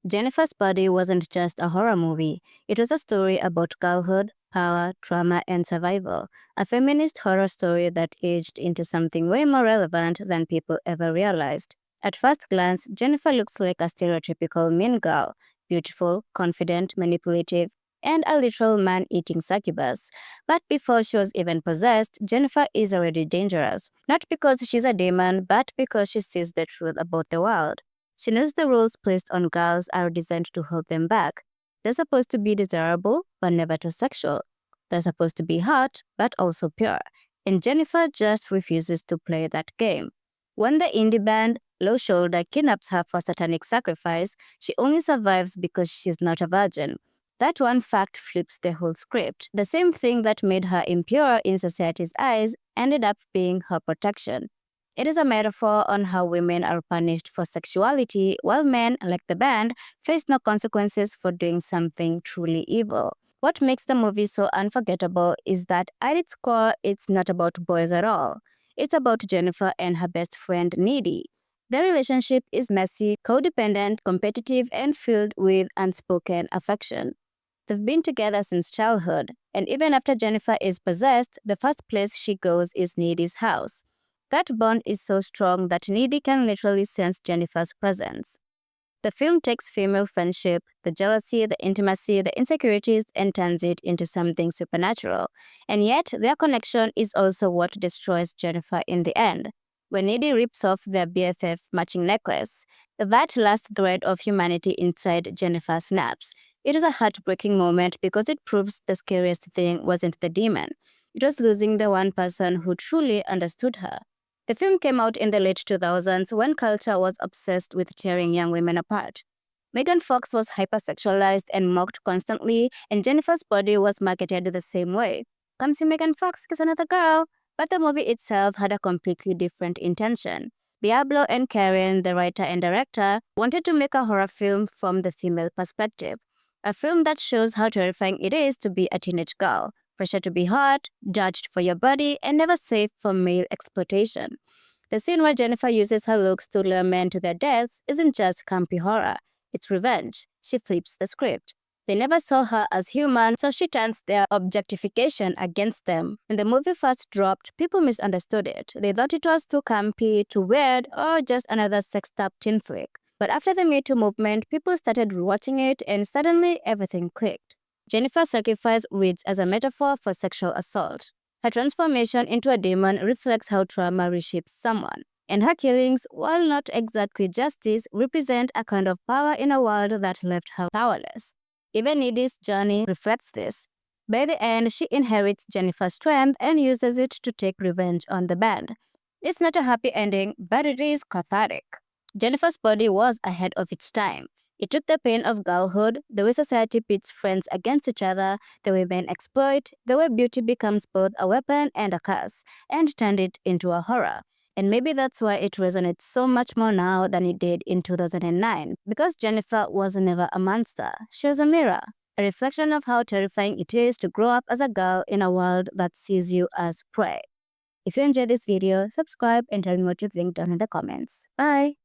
Jennifer's Body wasn't just a horror movie. It was a story about girlhood, power, trauma, and survival. A feminist horror story that aged into something way more relevant than people ever realized. At first glance, Jennifer looks like a stereotypical mean girl, beautiful, confident, manipulative, and a literal man-eating succubus. But before she was even possessed, Jennifer is already dangerous. Not because she's a demon, but because she sees the truth about the world. She knows the rules placed on girls are designed to hold them back. They're supposed to be desirable, but never too sexual. They're supposed to be hot, but also pure. And Jennifer just refuses to play that game. When the indie band, Low Shoulder, kidnaps her for satanic sacrifice, she only survives because she's not a virgin. That one fact flips the whole script. The same thing that made her impure in society's eyes ended up being her protection. It is a metaphor on how women are punished for sexuality, while men, like the band, face no consequences for doing something truly evil. What makes the movie so unforgettable is that at its core, it's not about boys at all. It's about Jennifer and her best friend, Needy. Their relationship is messy, codependent, competitive, and filled with unspoken affection. They've been together since childhood, and even after Jennifer is possessed, the first place she goes is Needy's house. That bond is so strong that Needy can literally sense Jennifer's presence. The film takes female friendship, the jealousy, the intimacy, the insecurities, and turns it into something supernatural. And yet, their connection is also what destroys Jennifer in the end. When Needy rips off their BFF matching necklace, that last thread of humanity inside Jennifer snaps. It is a heartbreaking moment because it proves the scariest thing wasn't the demon. It was losing the one person who truly understood her. The film came out in the late 2000s when culture was obsessed with tearing young women apart. Megan Fox was hypersexualized and mocked constantly, and Jennifer's Body was marketed the same way. Come see Megan Fox, kiss another girl. But the movie itself had a completely different intention. Diablo and Karen, the writer and director, wanted to make a horror film from the female perspective. A film that shows how terrifying it is to be a teenage girl, pressure to be hot, judged for your body, and never safe from male exploitation. The scene where Jennifer uses her looks to lure men to their deaths isn't just campy horror, it's revenge. She flips the script. They never saw her as human, so she turns their objectification against them. When the movie first dropped, people misunderstood it. They thought it was too campy, too weird, or just another sexed-up teen flick. But after the Me Too movement, people started rewatching it, and suddenly everything clicked. Jennifer's sacrifice reads as a metaphor for sexual assault. Her transformation into a demon reflects how trauma reshapes someone. And her killings, while not exactly justice, represent a kind of power in a world that left her powerless. Even Needy's journey reflects this. By the end, she inherits Jennifer's strength and uses it to take revenge on the band. It's not a happy ending, but it is cathartic. Jennifer's Body was ahead of its time. It took the pain of girlhood, the way society pits friends against each other, the way men exploit, the way beauty becomes both a weapon and a curse, and turned it into a horror. And maybe that's why it resonates so much more now than it did in 2009. Because Jennifer was never a monster. She was a mirror. A reflection of how terrifying it is to grow up as a girl in a world that sees you as prey. If you enjoyed this video, subscribe and tell me what you think down in the comments. Bye!